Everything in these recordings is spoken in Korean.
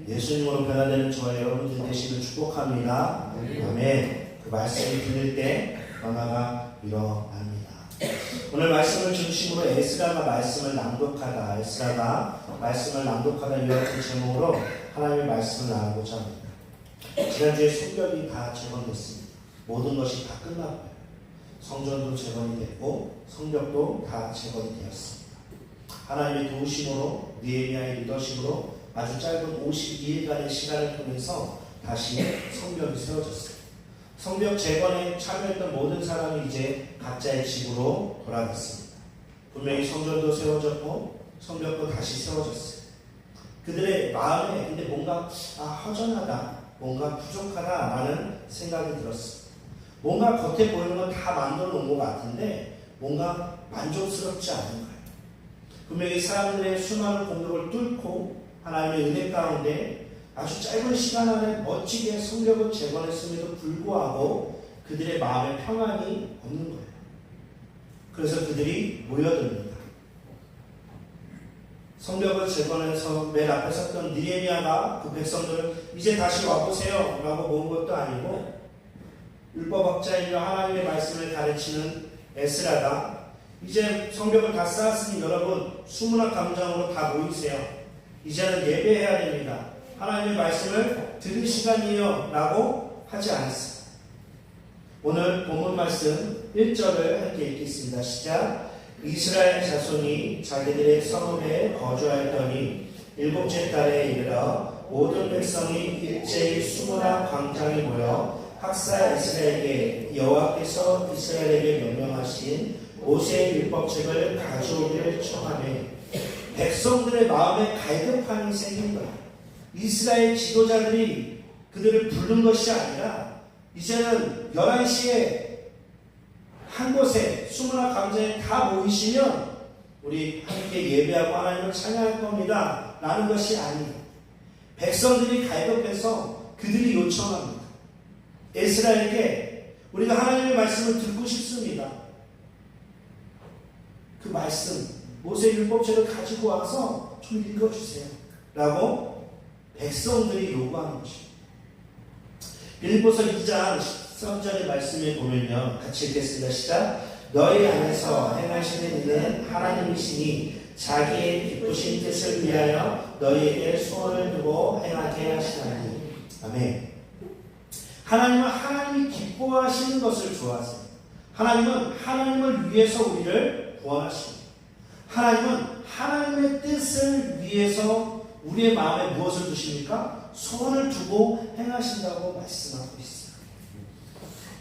예수님으로 변화되는 저와 여러분들 되시길 축복합니다. 아멘. 그 말씀을 들을 때 변화가 일어납니다. 오늘 말씀을 중심으로 에스라가 말씀을 낭독하다, 이렇게 제목으로 하나님의 말씀을 나누고자 합니다. 지난주에 성벽이 다 재건됐습니다. 모든 것이 다 끝났고요. 성전도 재건이 됐고 성벽도 다 재건이 되었습니다. 하나님의 도우심으로, 느헤미야의 리더십으로 아주 짧은 52일간의 시간을 통해서 다시 성벽이 세워졌습니다. 성벽 재건에 참여했던 모든 사람이 이제 각자의 집으로 돌아갔습니다. 분명히 성전도 세워졌고 성벽도 다시 세워졌어요. 그들의 마음에 근데 뭔가 허전하다, 뭔가 부족하다라는 생각이 들었습니다. 뭔가 겉에 보이는 건 다 만들어 놓은 것 같은데 뭔가 만족스럽지 않은 거예요. 분명히 사람들의 수많은 공격을 뚫고 하나님의 은혜 가운데 아주 짧은 시간 안에 멋지게 성벽을 재건했음에도 불구하고 그들의 마음에 평안이 없는 거예요. 그래서 그들이 모여듭니다. 성벽을 재건해서 맨 앞에 섰던 느헤미야가 그 백성들을 이제 다시 와보세요 라고 모은 것도 아니고, 율법학자이며 하나님의 말씀을 가르치는 에스라가 이제 성벽을 다 쌓았으니 여러분 수문학 광장으로 다 모이세요. 이제는 예배해야 됩니다. 하나님의 말씀을 들을 시간이에요 라고 하지 않았습니다. 오늘 본문 말씀 1절을 함께 읽겠습니다. 시작. 이스라엘 자손이 자기들의 성읍에 거주하였더니 일곱째 달에 이르러 모든 백성이 일제히 수문학 광장에 모여 학사 에스라에게 여호와께서 이스라엘에게 명령하신 모세의 율법책을 가져오기를 청하매 백성들의 마음에 갈급함이 생긴 거예요. 이스라엘 지도자들이 그들을 부른 것이 아니라 이제는 11시에 한 곳에 수문학 광장에 다 모이시면 우리 함께 예배하고 하나님을 찬양할 겁니다 라는 것이 아니에요. 백성들이 갈급해서 그들이 요청합니다. 에스라에게 우리가 하나님의 말씀을 듣고 싶습니다. 그 말씀 모세의 율법책을 가지고 와서 좀 읽어주세요 라고 백성들이 요구하는 것입니다. 빌립보서 2장 13절의 말씀에 보면요, 같이 읽겠습니다. 시작. 너희 안에서 행하시는 이는 하나님이시니 자기의 기쁘신 뜻을 위하여 너희에게 소원을 두고 행하게 하시나니. 아멘. 하나님은 하나님이 기뻐하시는 것을 좋아하세요. 하나님은 하나님을 위해서 우리를 구원하십니다. 하나님은 하나님의 뜻을 위해서 우리의 마음에 무엇을 두십니까? 소원을 두고 행하신다고 말씀하고 있어요.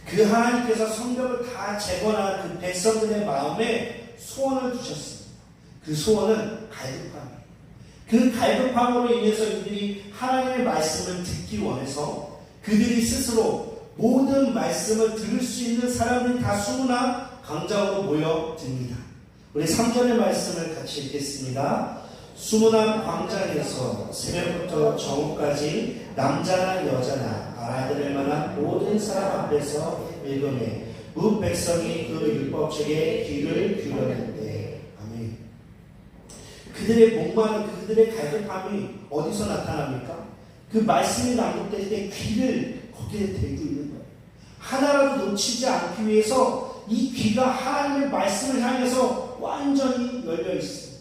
그 하나님께서 성벽을 다 재건한 그 백성들의 마음에 소원을 두셨습니다. 그 소원은 갈급함이에요. 그 갈급함으로 인해서 이들이 하나님의 말씀을 듣기 원해서 그들이 스스로 모든 말씀을 들을 수 있는 사람들이 다 수문학 광장으로 모여듭니다. 우리 3절의 말씀을 같이 읽겠습니다. 수문학 광장에서 새벽부터 정오까지 남자나 여자나 알아들을 만한 모든 사람 앞에서 읽으매 무 백성이 그 율법책에 귀를 기울였는데. 아멘. 그들의 목마른 그들의 갈급함이 어디서 나타납니까? 그 말씀이 낭독될 때 귀를 거기에 대고 있는 거예요. 하나라도 놓치지 않기 위해서 이 귀가 하나님의 말씀을 향해서 완전히 열려 있습니다.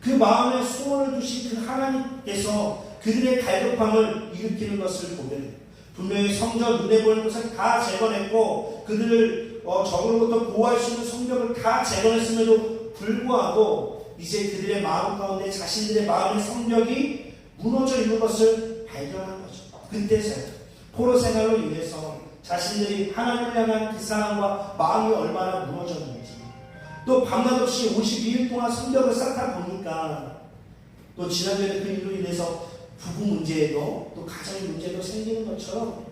그 마음에 소원을 두신 그 하나님께서 그들의 갈급함을 일으키는 것을 보게 돼요. 분명히 성전 눈에 보이는 것을 다 재건했고 그들을 적으로부터 보호할 수 있는 성벽을 다 재건했음에도 불구하고 이제 그들의 마음 가운데 자신들의 마음의 성벽이 무너져 있는 것을 발견한 거죠. 그때서야 포로 생활로 인해서 자신들이 하나님을 향한 그 사랑과 마음이 얼마나 무너졌는지, 또 밤낮 없이 52일 동안 성벽을 쌓다 보니까 또 지난주에 그 일로 인해서 부부 문제에도 또 가정의 문제도 생기는 것처럼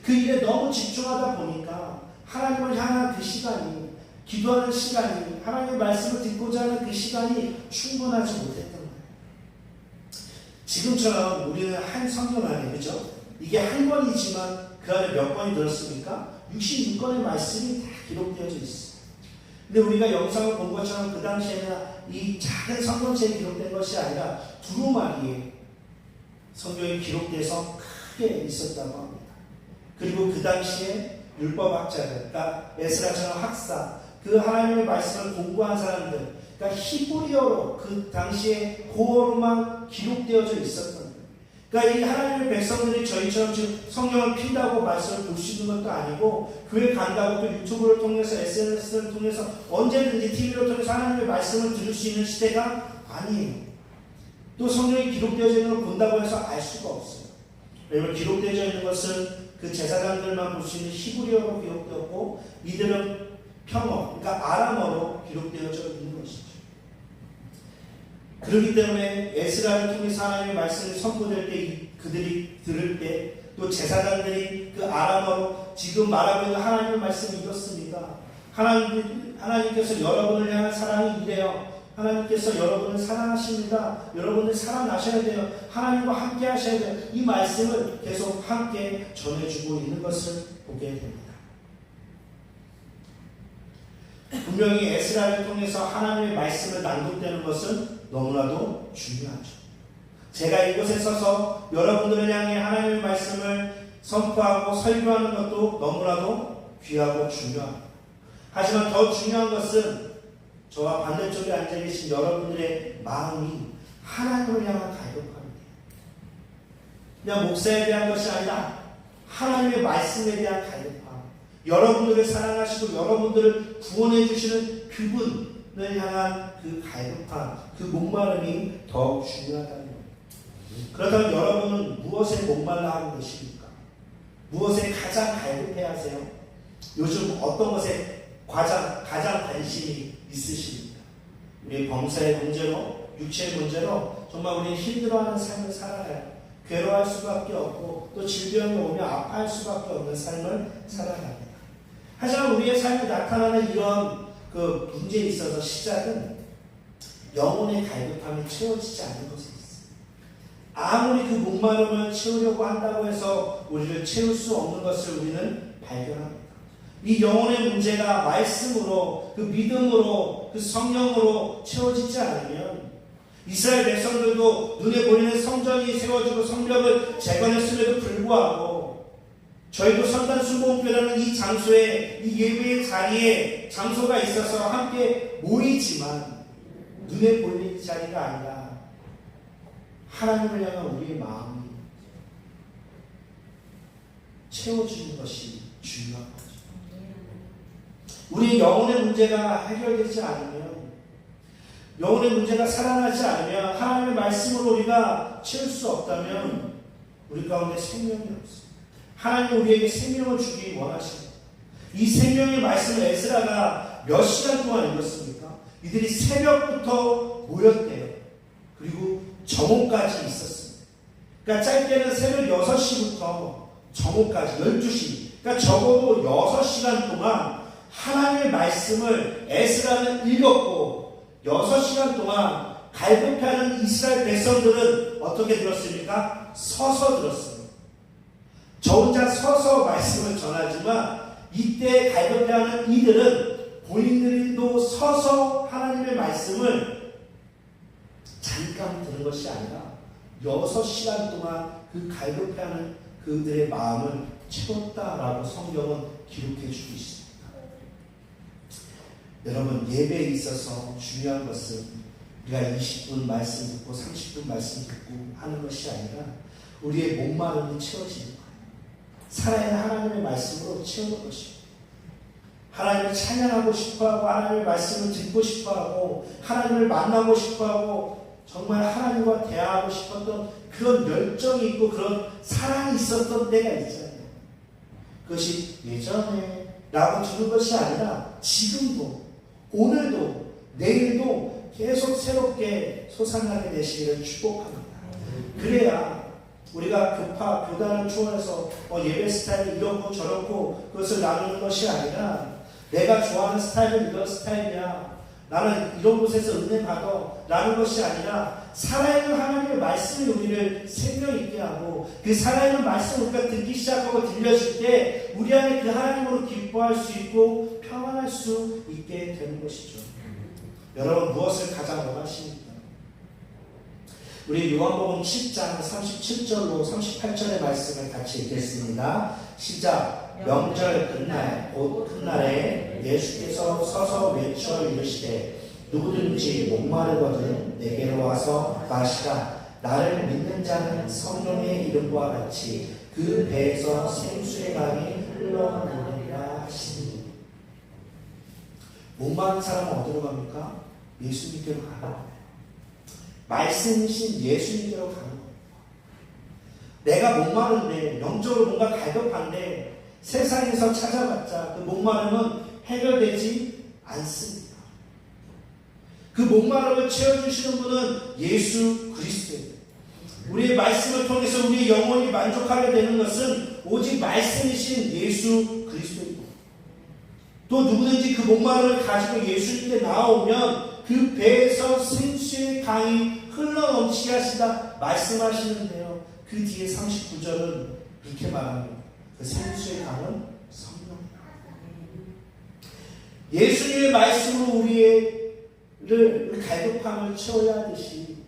그 일에 너무 집중하다 보니까 하나님을 향한 그 시간이, 기도하는 시간이, 하나님의 말씀을 듣고자 하는 그 시간이 충분하지 못했던 거예요. 지금처럼 우리는 한 성경 안에, 그죠? 이게 한 권이지만 그 안에 몇 권이 들었습니까? 66권의 말씀이 다 기록되어져 있어요. 근데 우리가 영상을 본 것처럼 그 당시에는 이 작은 성경책에 기록된 것이 아니라 두루마리에 성경에 기록돼서 크게 있었다고 합니다. 그리고 그 당시에 율법학자들, 그러니까 에스라처럼 학사, 그 하나님의 말씀을 공부한 사람들, 그러니까 히브리어로 그 당시에 고어로만 기록되어져 있었던 거예요. 그러니까 이 하나님의 백성들이 저희처럼 지금 성경을 핀다고 말씀을 볼 수 있는 것도 아니고 교회 간다고 또 유튜브를 통해서 SNS를 통해서 언제든지 TV를 통해서 하나님의 말씀을 들을 수 있는 시대가 아니에요. 또 성경이 기록되어져 있는 걸 본다고 해서 알 수가 없어요. 왜냐하면 기록되어져 있는 것은 그 제사장들만 볼 수 있는 히브리어로 기록되었고 이들은 평어, 그러니까 아람어로 기록되어져 있는 것이죠. 그렇기 때문에 에스라를 통해서 하나님의 말씀이 선포될 때 그들이 들을 때 또 제사장들이 그 아람어로 지금 말하고 있는 하나님의 말씀이 이렇습니다. 하나님께서 여러분을 향한 사랑이 이래요. 하나님께서 여러분을 사랑하십니다. 여러분을 사랑하셔야 돼요. 하나님과 함께 하셔야 돼요. 이 말씀을 계속 함께 전해주고 있는 것을 보게 됩니다. 분명히 에스라를 통해서 하나님의 말씀을 낭독되는 것은 너무나도 중요하죠. 제가 이곳에 서서 여러분들을 향해 하나님의 말씀을 선포하고 설교하는 것도 너무나도 귀하고 중요합니다. 하지만 더 중요한 것은 저와 반대쪽에 앉아 계신 여러분들의 마음이 하나님을 향한 갈급함입니다. 그냥 목사에 대한 것이 아니라 하나님의 말씀에 대한 갈급함. 여러분들을 사랑하시고 여러분들을 구원해 주시는 그분을 향한 그 갈급함, 그 목마름이 더 중요하다는 겁니다. 그렇다면 여러분은 무엇에 목말라 하고 계십니까? 무엇에 가장 갈급해 하세요? 요즘 어떤 것에 가장 관심이 있으십니까? 우리 범사의 문제로, 육체의 문제로 정말 우리는 힘들어하는 삶을 살아가요. 괴로워할 수밖에 없고 또 질병이 오면 아파할 수밖에 없는 삶을 살아갑니다. 하지만 우리의 삶에 나타나는 이런 그 문제에 있어서 시작은 영혼의 갈급함이 채워지지 않는 것에 있어요. 아무리 그 목마름을 채우려고 한다고 해서 우리를 채울 수 없는 것을 우리는 발견합니다. 이 영혼의 문제가 말씀으로, 그 믿음으로, 그 성령으로 채워지지 않으면 이스라엘 백성들도 눈에 보이는 성전이 세워지고 성벽을 재건했음에도 불구하고 저희도 성단순복음교라는 이 장소에, 이 예배의 자리에 장소가 있어서 함께 모이지만 눈에 보이는 자리가 아니라 하나님을 향한 우리의 마음이 채워주는 것이 중요한 거죠. 우리의 영혼의 문제가 해결되지 않으면, 영혼의 문제가 살아나지 않으면, 하나님의 말씀으로 우리가 채울 수 없다면 우리 가운데 생명이 없어요. 하나님 우리에게 생명을 주기 원하십니다. 이 생명의 말씀을 에스라가 몇 시간 동안 읽었습니까? 이들이 새벽부터 모였대요. 그리고 정오까지 있었습니다. 그러니까 짧게는 새벽 6시부터 정오까지 12시, 그러니까 적어도 6시간 동안 하나님의 말씀을 에스라는 읽었고 6시간 동안 갈급해하는 이스라엘 백성들은 어떻게 들었습니까? 서서 들었어요. 저 혼자 서서 말씀을 전하지만 이때 갈급해하는 이들은 본인들도 서서 하나님의 말씀을 잠깐 들은 것이 아니라 6시간 동안 그 갈급해하는 그들의 마음을 채웠다라고 성경은 기록해 주고 있습니다. 여러분, 예배에 있어서 중요한 것은 우리가 20분 말씀 듣고 30분 말씀 듣고 하는 것이 아니라 우리의 목마름이 채워지는 거예요. 살아있는 하나님의 말씀으로 채우는 것입니다. 하나님을 찬양하고 싶어하고 하나님의 말씀을 듣고 싶어하고 하나님을 만나고 싶어하고 정말 하나님과 대화하고 싶었던 그런 열정이 있고 그런 사랑이 있었던 때가 있잖아요. 그것이 예전에 라고 두는 것이 아니라 지금도, 오늘도, 내일도 계속 새롭게 솟아나게 되시기를 축복합니다. 그래야 우리가 교단을 초월해서 예배 스타일이 이렇고 저렇고 그것을 나누는 것이 아니라 내가 좋아하는 스타일은 이런 스타일이야. 나는 이런 곳에서 은혜 받아. 라는 것이 아니라 살아있는 하나님의 말씀이 우리를 생명 있게 하고 그 살아있는 말씀을 우리가 듣기 시작하고 들려질 때 우리 안에 그 하나님으로 기뻐할 수 있고 평안할 수 있게 되는 것이죠. 여러분 무엇을 가장 원하십니까? 우리 요한복음 7장 37절로 38절의 말씀을 같이 읽겠습니다. 시작. 명절 끝날 곧 끝날에 예수께서 서서 외쳐 이르시되 누구든지 목마르거든 내게로 와서 마시라. 나를 믿는 자는 성령의 이름과 같이 그 배에서 생수의 강이 흘러나오리라 하시니. 목마른 사람은 어디로 갑니까? 예수님께로 가는 거예요. 말씀이신 예수님께로 가는 거예요. 내가 목마른데, 영적으로 뭔가 갈급한데 세상에서 찾아봤자 그 목마름은 해결되지 않습니다. 그 목마름을 채워주시는 분은 예수 그리스도예요. 우리의 말씀을 통해서 우리의 영혼이 만족하게 되는 것은 오직 말씀이신 예수 그리스도입니다. 또 누구든지 그 목마름을 가지고 예수님께 나오면 그 배에서 생수의 강이 흘러넘치게 하시다 말씀하시는데요. 그 뒤에 39절은 이렇게 말합니다. 그 생수의 강은 성령입니다. 예수님의 말씀으로 우리를 갈급함을 채워야 하듯이,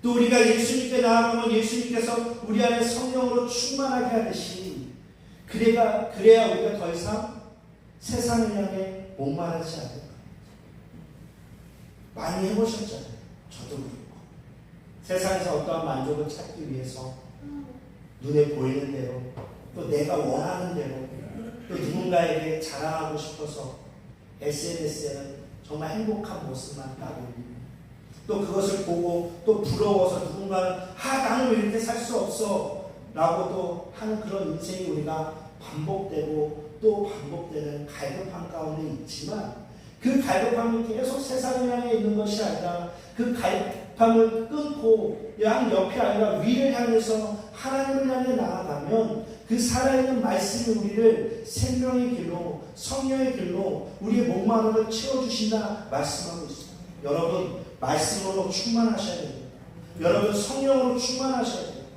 또 우리가 예수님께 나아가면 예수님께서 우리 안에 성령으로 충만하게 하듯이, 그래야 우리가 더 이상 세상을 향해 목마르지 않을 겁니다. 많이 해보셨잖아요. 저도 그렇고. 세상에서 어떠한 만족을 찾기 위해서 눈에 보이는 대로, 또 내가 원하는 대로, 또 누군가에게 자랑하고 싶어서 SNS에는 정말 행복한 모습만 따고, 또 그것을 보고 또 부러워서 누군가는 나는 왜 이렇게 살 수 없어 라고 또 하는 그런 인생이 우리가 반복되고 또 반복되는 갈급함 가운데 있지만, 그 갈급함이 계속 세상을 향해 있는 것이 아니라 그 갈급함을 끊고 양 옆이 아니라 위를 향해서 하나님을 향해 나아가면 그 살아있는 말씀이 우리를 생명의 길로, 성령의 길로 우리의 목마름을 채워주신다 말씀하고 있습니다. 여러분, 말씀으로 충만하셔야 됩니다. 여러분, 성령으로 충만하셔야 됩니다.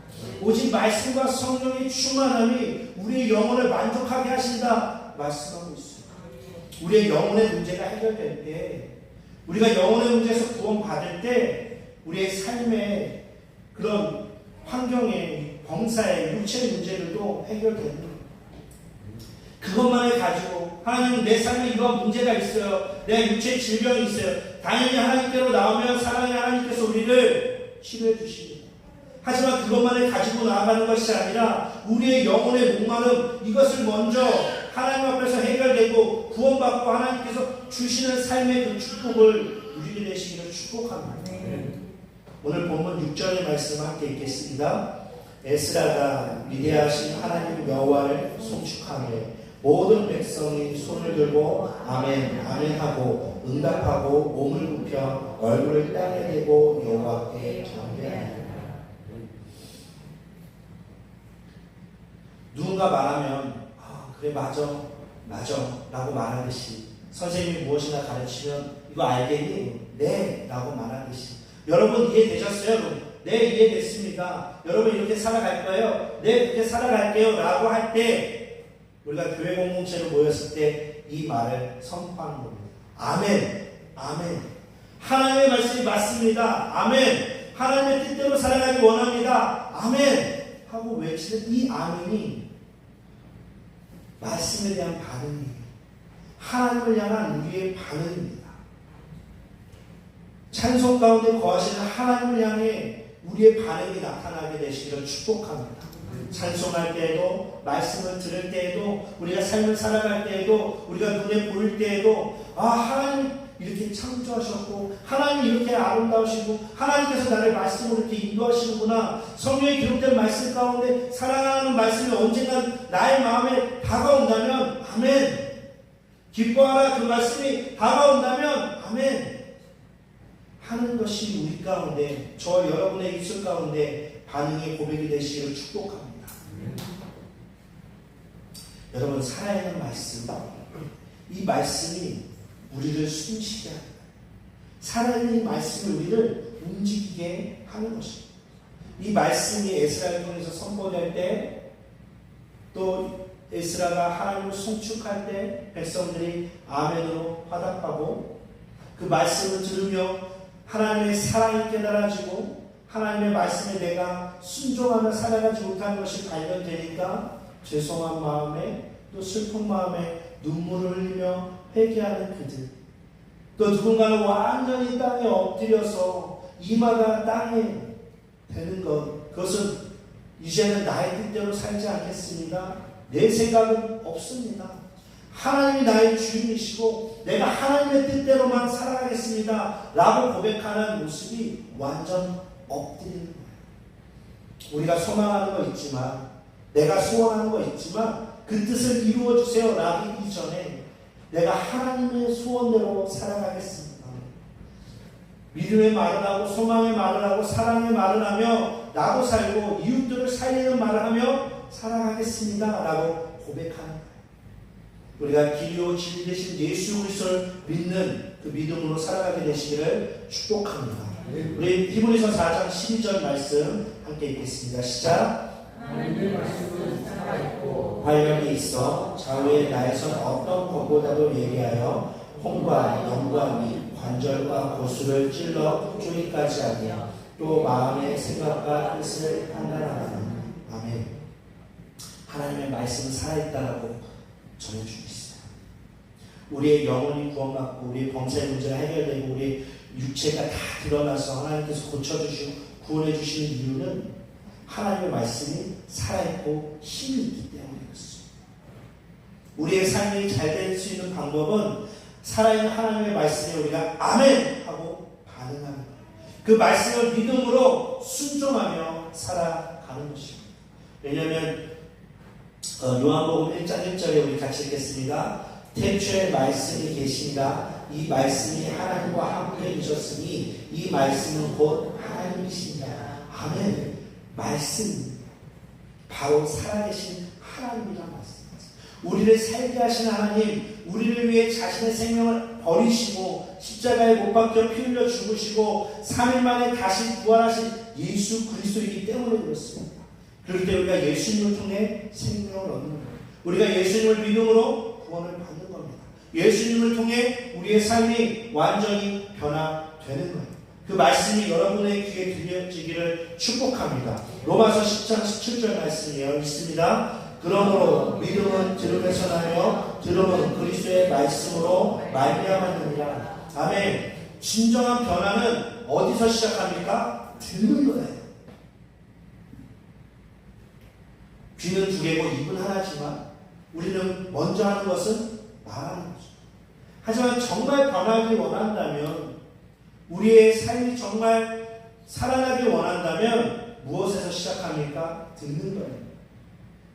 오직 말씀과 성령의 충만함이 우리의 영혼을 만족하게 하신다 말씀하고 있습니다. 우리의 영혼의 문제가 해결될 때, 우리가 영혼의 문제에서 구원받을 때 우리의 삶의 그런 환경의 범사의 육체의 문제들도 해결되는 거예요. 그것만을 가지고 하나님은 내 삶에 이런 문제가 있어요, 내 육체 질병이 있어요, 당연히 하나님께로 나오면 사랑의 하나님께서 우리를 치료해 주십니다. 하지만 그것만을 가지고 나아가는 것이 아니라 우리의 영혼의 목마름, 이것을 먼저 하나님 앞에서 해결되고 구원받고 하나님께서 주시는 삶의 그 축복을 누리게 되시기를 축복합니다. 오늘 본문 6절의 말씀 함께 읽겠습니다. 에스라가 위대하신 하나님 여호와를 송축하며 모든 백성이 손을 들고 아멘 아멘 하고 응답하고 몸을 굽혀 얼굴을 땅에 대고 여호와께 경배하니라. 누군가 말하면 그래 맞아 라고 말하듯이, 선생님이 무엇이나 가르치면 이거 알겠니? 네 라고 말하듯이, 여러분 이해되셨어요? 네 이해됐습니다. 여러분 이렇게 살아갈 거예요? 네 그렇게 살아갈게요 라고 할 때 우리가 교회 공동체로 모였을 때 이 말을 선포하는 겁니다. 아멘 아멘, 하나님의 말씀이 맞습니다. 아멘, 하나님의 뜻대로 살아가기 원합니다. 아멘 하고 외치는 이 아멘이 말씀에 대한 반응이에요. 하나님을 향한 우리의 반응입니다. 찬송 가운데 거하시는 하나님을 향해 우리의 반응이 나타나게 되시기를 축복합니다. 찬송할 때에도, 말씀을 들을 때에도, 우리가 삶을 살아갈 때에도, 우리가 눈에 보일 때에도 하나님 이렇게 창조하셨고, 하나님 이렇게 아름다우시고, 하나님께서 나를 말씀으로 이렇게 인도하시는구나. 성경에 기록된 말씀 가운데 사랑하는 말씀이 언젠간 나의 마음에 다가온다면 아멘, 기뻐하라 그 말씀이 다가온다면 아멘 하는 것이 우리 가운데, 저와 여러분의 입술 가운데 반응의 고백이 되시기를 축복합니다. 여러분, 살아있는 말씀, 이 말씀이 우리를 숨쉬게 합니다. 살아있는 이 말씀이 우리를 움직이게 하는 것입니다. 이 말씀이 에스라를 통해서 선포될 때, 또 에스라가 하나님을 송축할 때 백성들이 아멘으로 화답하고, 그 말씀을 들으며 하나님의 사랑이 깨달아지고 하나님의 말씀에 내가 순종하며 살아가지 못한 것이 발견되니까 죄송한 마음에 또 슬픈 마음에 눈물을 흘리며 회개하는 그들, 또 누군가는 완전히 땅에 엎드려서 이마가 땅에 대는 것, 그것은 이제는 나의 뜻대로 살지 않겠습니다. 내 생각은 없습니다. 하나님이 나의 주인이시고 내가 하나님의 뜻대로만 살아가겠습니다 라고 고백하는 모습이 완전 엎드리는 거예요. 우리가 소망하는 거 있지만, 내가 소원하는 거 있지만 그 뜻을 이루어주세요 라기 이전에 내가 하나님의 소원대로 살아가겠습니다. 믿음의 말을 하고 소망의 말을 하고 사랑의 말을 하며 나도 살고 이웃들을 살리는 말을 하며 살아가겠습니다 라고 고백하는 거예요. 우리가 길이요 진리 되신 예수 그리스도를 믿는 그 믿음으로 살아가게 되시기를 축복합니다. 우리 히브리서 4장 12절 말씀 함께 읽겠습니다. 시작. 하나님의 말씀은 살아있고 활력이 있어 좌우의 나에선 어떤 것보다도 예리하여 콩과 영과 및 관절과 고수를 찔러 쪼기까지 하며 또 마음의 생각과 뜻을 판단하는. 아멘. 하나님의 말씀은 살아있다라고 전해주고 있어요. 우리의 영혼이 구원받고 우리의 범사의 문제가 해결되고 우리의 육체가 다 드러나서 하나님께서 고쳐주시고 구원해주시는 이유는 하나님의 말씀이 살아있고 힘이 있기 때문이었어요. 우리의 삶이 잘 될 수 있는 방법은 살아있는 하나님의 말씀에 우리가 아멘 하고 반응하는 거예요. 그 말씀을 믿음으로 순종하며 살아가는 것입니다. 왜냐하면 요한복음 1장 1절에 우리 같이 읽겠습니다. 태초에 말씀이 계신가 이 말씀이 하나님과 함께 계셨으니 이 말씀은 곧 하나님이신다. 아멘. 말씀 바로 살아계신 하나님이란 말씀입니다. 우리를 살게 하신 하나님, 우리를 위해 자신의 생명을 버리시고 십자가에 못 박혀 피 흘려 죽으시고 3일 만에 다시 부활하신 예수 그리스도이기 때문에 그렇습니다. 그렇기 때문에 우리가 예수님을 통해 생명을 얻는 거예요. 우리가 예수님을 믿음으로 구원을 받는 겁니다. 예수님을 통해 우리의 삶이 완전히 변화되는 거예요. 그 말씀이 여러분의 귀에 들려지기를 축복합니다. 로마서 10장 17절 말씀이에요. 있습니다. 그러므로 믿음은 들음에서 나며 들음은 그리스도의 말씀으로 말미암았느니라. 아멘. 진정한 변화는 어디서 시작합니까? 듣는 거예요. 귀는 두 개고 입은 하나지만 우리는 먼저 하는 것은 말하는 거죠. 하지만 정말 변하길 원한다면, 우리의 삶이 정말 살아나길 원한다면 무엇에서 시작합니까? 듣는 거예요.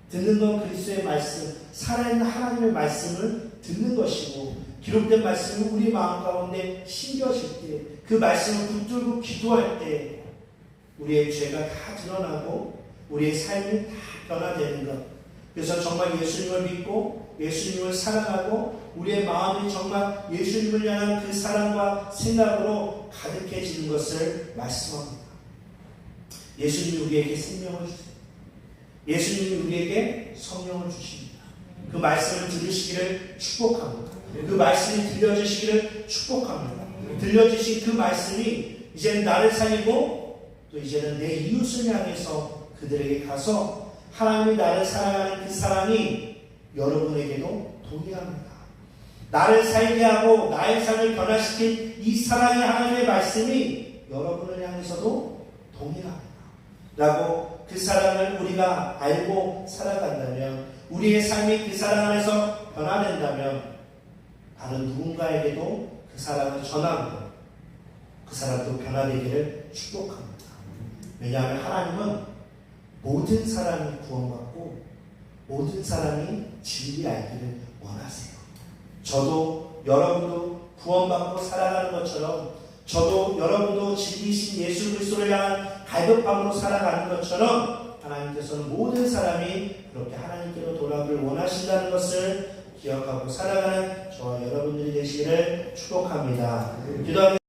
듣는 건 그리스도의 말씀, 살아있는 하나님의 말씀을 듣는 것이고, 기록된 말씀을 우리 마음 가운데 심겨질 때, 그 말씀을 붙들고 기도할 때 우리의 죄가 다 드러나고 우리의 삶이 다 변화되는 것. 그래서 정말 예수님을 믿고 예수님을 사랑하고 우리의 마음이 정말 예수님을 향한 그 사랑과 생각으로 가득해지는 것을 말씀합니다. 예수님이 우리에게 생명을 주세요. 예수님이 우리에게 성령을 주십니다. 그 말씀을 들으시기를 축복합니다. 그 말씀이 들려주시기를 축복합니다. 들려주신 그 말씀이 이제는 나를 살리고 또 이제는 내 이웃을 향해서 그들에게 가서 하나님이 나를 사랑하는 그 사랑이 여러분에게도 동일합니다. 나를 살게 하고 나의 삶을 변화시킨 이 사랑의 하나님의 말씀이 여러분을 향해서도 동일합니다. 라고 그 사랑을 우리가 알고 살아간다면, 우리의 삶이 그 사랑 안에서 변화된다면 다른 누군가에게도 그 사랑을 전하고 그 사람도 변화되기를 축복합니다. 왜냐하면 하나님은 모든 사람이 구원받고 모든 사람이 진리 알기를 원하세요. 저도 여러분도 구원받고 살아가는 것처럼, 저도 여러분도 진리이신 예수 그리스도를 향한 갈급함으로 살아가는 것처럼 하나님께서는 모든 사람이 그렇게 하나님께로 돌아오길 원하신다는 것을 기억하고 살아가는 저와 여러분들이 되시기를 축복합니다. 기도하겠습니다.